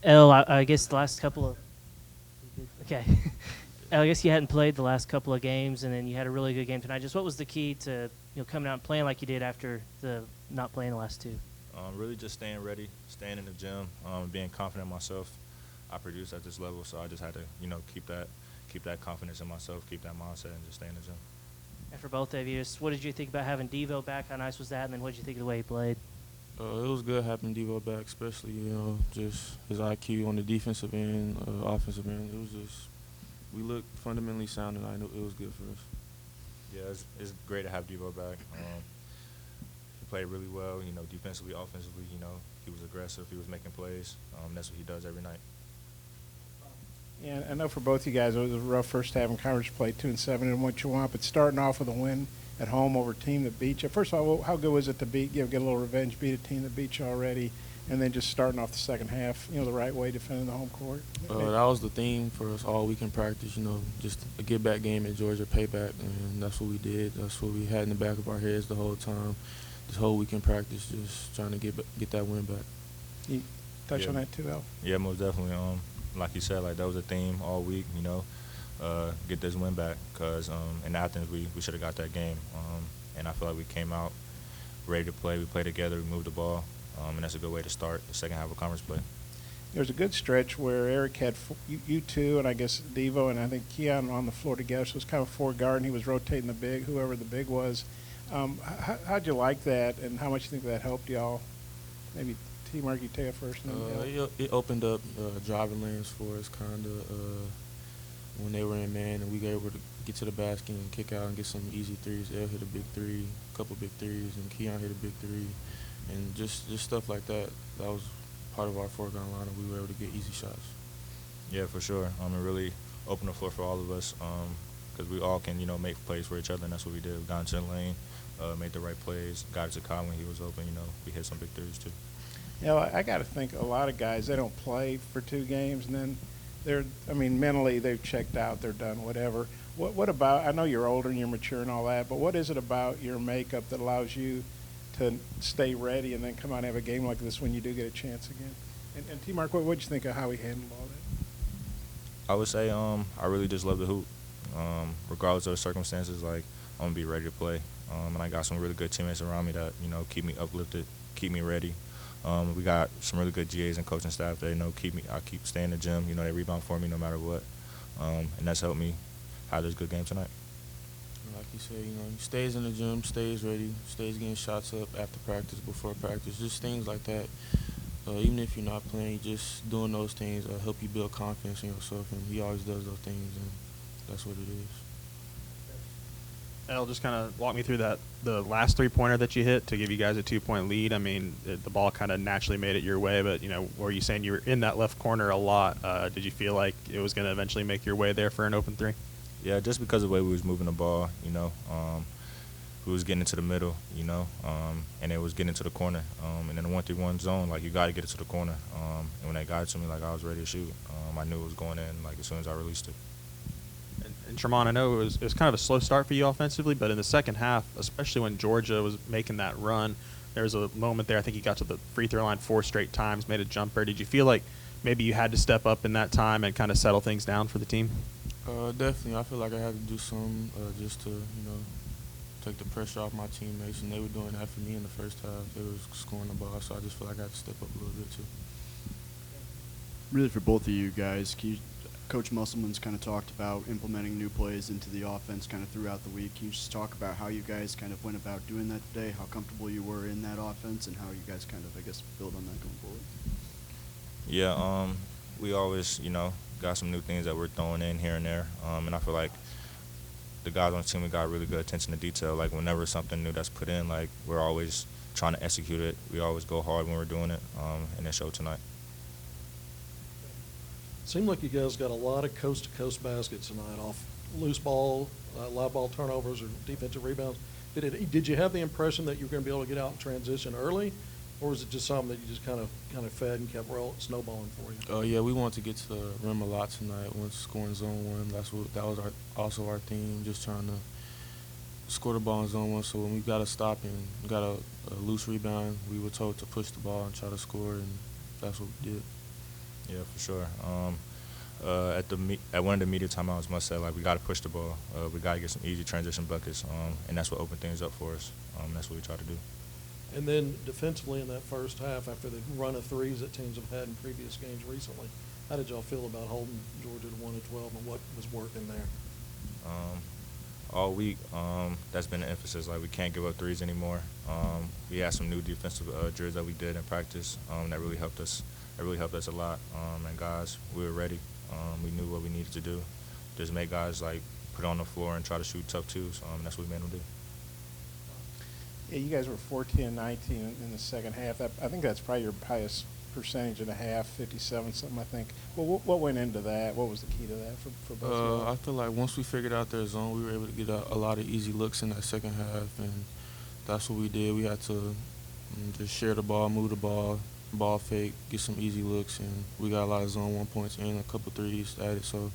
El, I guess the last couple of okay. I guess you hadn't played the last couple of games, and then you had a really good game tonight. Just what was the key to coming out and playing like you did after the not playing the last two? Really just staying ready, staying in the gym, being confident in myself. I produce at this level, so I just had to, keep that confidence in myself, keep that mindset, and just stay in the gym. And for both of you, just what did you think about having Devo back? How nice was that? And then what did you think of the way he played? It was good having Devo back, especially just his IQ on the defensive end, offensive end. It was just we looked fundamentally sound tonight. It was good for us. Yeah, it's great to have Devo back. He played really well, defensively, offensively. He was aggressive. He was making plays. That's what he does every night. Yeah, I know for both you guys it was a rough first half in conference play, 2-7 and what you want, but starting off with a win at home over a team that beat you. First of all, how good was it to get a little revenge, beat a team that beat you already, and then just starting off the second half, the right way, defending the home court? That was the theme for us all week in practice. Just a get back game at Georgia, payback, and that's what we did. That's what we had in the back of our heads the whole time. This whole week in practice, just trying to get that win back. You touch on that too, El? Yeah, most definitely. Like you said, that was a theme all week. Get this win back because in Athens we should have got that game. And I feel like we came out ready to play. We played together. We moved the ball, and that's a good way to start the second half of conference play. There's a good stretch where Eric had you two and I guess Devo and I think Keon on the floor together, so it was kind of four guard, and he was rotating the big, whoever the big was. How'd you like that, and how much do you think that helped y'all? Maybe T-Mark, you take it first. It opened up driving lanes for us, kind of, when they were in man, and we were able to get to the basket and kick out and get some easy threes. El hit a big three, a couple big threes, and Keon hit a big three, and just stuff like that. That was part of our foregone line, and we were able to get easy shots. Yeah, for sure. It really opened the floor for all of us because we all can, make plays for each other, and that's what we did. We got into the lane, made the right plays, got it to Kyle when he was open. We hit some big threes too. I got to think a lot of guys, they don't play for 2 games, and then mentally they've checked out, they're done, whatever. What about, I know you're older and you're mature and all that, but what is it about your makeup that allows you to stay ready and then come out and have a game like this when you do get a chance again? And T-Mark, what did you think of how he handled all that? I would say I really just love the hoop. Regardless of the circumstances, I'm going to be ready to play. And I got some really good teammates around me that, keep me uplifted, keep me ready. We got some really good GAs and coaching staff that I keep staying in the gym. They rebound for me no matter what, and that's helped me have this good game tonight. Like you said, he stays in the gym, stays ready, stays getting shots up after practice, before practice, just things like that. Even if you're not playing, just doing those things help you build confidence in yourself, and he always does those things, and that's what it is. El, just kind of walk me through the last three-pointer that you hit to give you guys a 2-point lead. I mean, the ball kind of naturally made it your way, but, were you saying you were in that left corner a lot? Did you feel like it was going to eventually make your way there for an open three? Yeah, just because of the way we was moving the ball, we was getting into the middle, and it was getting into the corner. And in the 1-3-1 zone, you got to get it to the corner. And when they got it to me, I was ready to shoot. I knew it was going in, as soon as I released it. And Tramon, I know it was kind of a slow start for you offensively, but in the second half, especially when Georgia was making that run, there was a moment there, I think you got to the free throw line 4 straight times, made a jumper. Did you feel like maybe you had to step up in that time and kind of settle things down for the team? Definitely. I feel like I had to do something just to, take the pressure off my teammates, and they were doing that for me in the first half. They were scoring the ball, so I just feel like I had to step up a little bit too. Really, for both of you guys, Coach Musselman's kind of talked about implementing new plays into the offense kind of throughout the week. Can you just talk about how you guys kind of went about doing that today, how comfortable you were in that offense, and how you guys kind of, build on that going forward? Yeah, we always, got some new things that we're throwing in here and there. And I feel like the guys on the team, we got really good attention to detail. Whenever something new that's put in, we're always trying to execute it. We always go hard when we're doing it, and it showed tonight. Seemed like you guys got a lot of coast-to-coast baskets tonight off loose ball, live ball turnovers, or defensive rebounds. Did you have the impression that you were going to be able to get out and transition early, or was it just something that you just kind of fed and kept snowballing for you? Yeah, we wanted to get to the rim a lot tonight. Once scoring zone 1, that was also our theme, just trying to score the ball in zone 1. So when we got a stop and got a loose rebound, we were told to push the ball and try to score, and that's what we did. Yeah, for sure. At one of the media timeouts, must say like we got to push the ball. We got to get some easy transition buckets, and that's what opened things up for us. That's what we try to do. And then defensively in that first half, after the run of threes that teams have had in previous games recently, how did y'all feel about holding Georgia to 1 of 12 and what was working there? All week, that's been the emphasis. Like we can't give up threes anymore. We had some new defensive drills that we did in practice that really helped us. That really helped us a lot. And guys, we were ready. We knew what we needed to do. Just make guys like put on the floor and try to shoot tough twos. That's what we made them do. Yeah, you guys were 14-19 in the second half. I think that's probably your highest percentage in a half, 57 something, I think. Well, what went into that? What was the key to that for both of you? I feel like once we figured out their zone, we were able to get a lot of easy looks in that second half, and that's what we did. We had to just share the ball, move the ball fake, get some easy looks, and we got a lot of zone 1 points and a couple threes added. So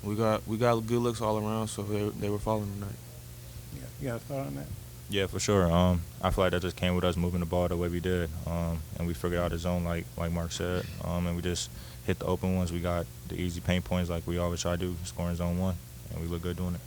we got good looks all around. So they were falling tonight. Yeah, you got a thought on that? Yeah, for sure. I feel like that just came with us moving the ball the way we did, and we figured out the zone like Mark said, and we just hit the open ones. We got the easy paint points like we always try to do, scoring zone 1, and we look good doing it.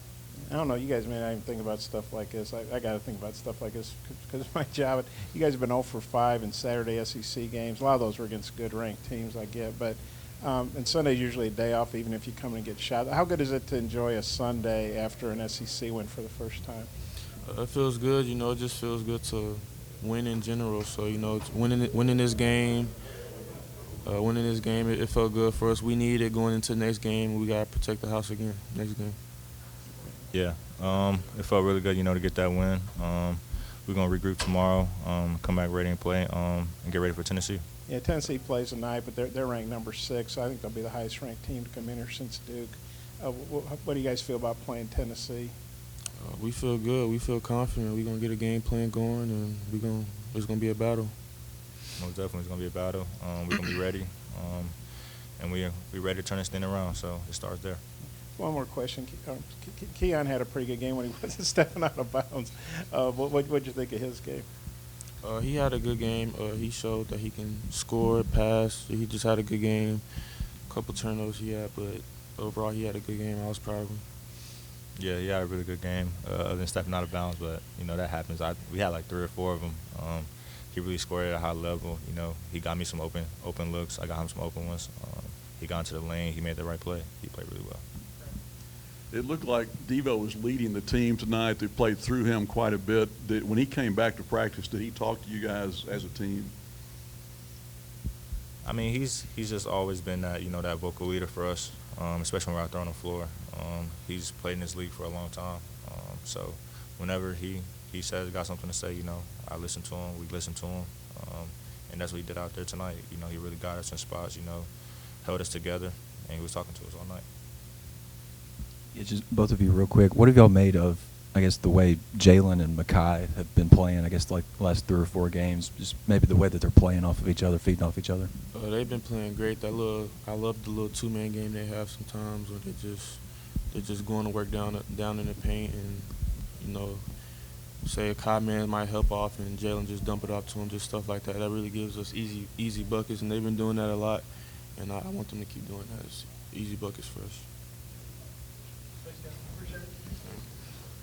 I don't know. You guys may not even think about stuff like this. I got to think about stuff like this because of my job. You guys have been 0 for 5 in Saturday SEC games. A lot of those were against good ranked teams, I get. But and Sunday's usually a day off, even if you come in and get shot. How good is it to enjoy a Sunday after an SEC win for the first time? It feels good. It just feels good to win in general. So, it's winning this game. It felt good for us. We needed it going into the next game. We got to protect the house again next game. Yeah, it felt really good, to get that win. We're going to regroup tomorrow, come back ready and play, and get ready for Tennessee. Yeah, Tennessee plays tonight, but they're ranked number 6. So I think they'll be the highest ranked team to come in here since Duke. What do you guys feel about playing Tennessee? We feel good. We feel confident. We're going to get a game plan going, and it's going to be a battle. Most definitely it's going to be a battle. We're going to be ready, and we're ready to turn this thing around, so it starts there. One more question. Keon had a pretty good game when he wasn't stepping out of bounds. What did you think of his game? He had a good game. He showed that he can score, pass. He just had a good game. A couple turnovers he had, but overall he had a good game. I was proud of him. Yeah, he had a really good game, other than stepping out of bounds, but, that happens. We had like 3 or 4 of them. He really scored at a high level. He got me some open looks. I got him some open ones. He got into the lane. He made the right play. He played really well. It looked like Devo was leading the team tonight. They played through him quite a bit. When he came back to practice, did he talk to you guys as a team? I mean, he's just always been that, that vocal leader for us, especially when we're out there on the floor. He's played in this league for a long time. So whenever he says got something to say, I listen to him, we listen to him. And that's what he did out there tonight. He really got us in spots, held us together, and he was talking to us all night. Yeah, just both of you real quick. What have y'all made of, I guess, the way Jalen and Makai have been playing, I guess, like the last 3 or 4 games, just maybe the way that they're playing off of each other, feeding off each other? They've been playing great. I love the little 2-man game they have sometimes where they're just going to work down in the paint and, say a Kai man might help off and Jalen just dump it out to him, just stuff like that. That really gives us easy buckets, and they've been doing that a lot, and I want them to keep doing that. It's easy buckets for us.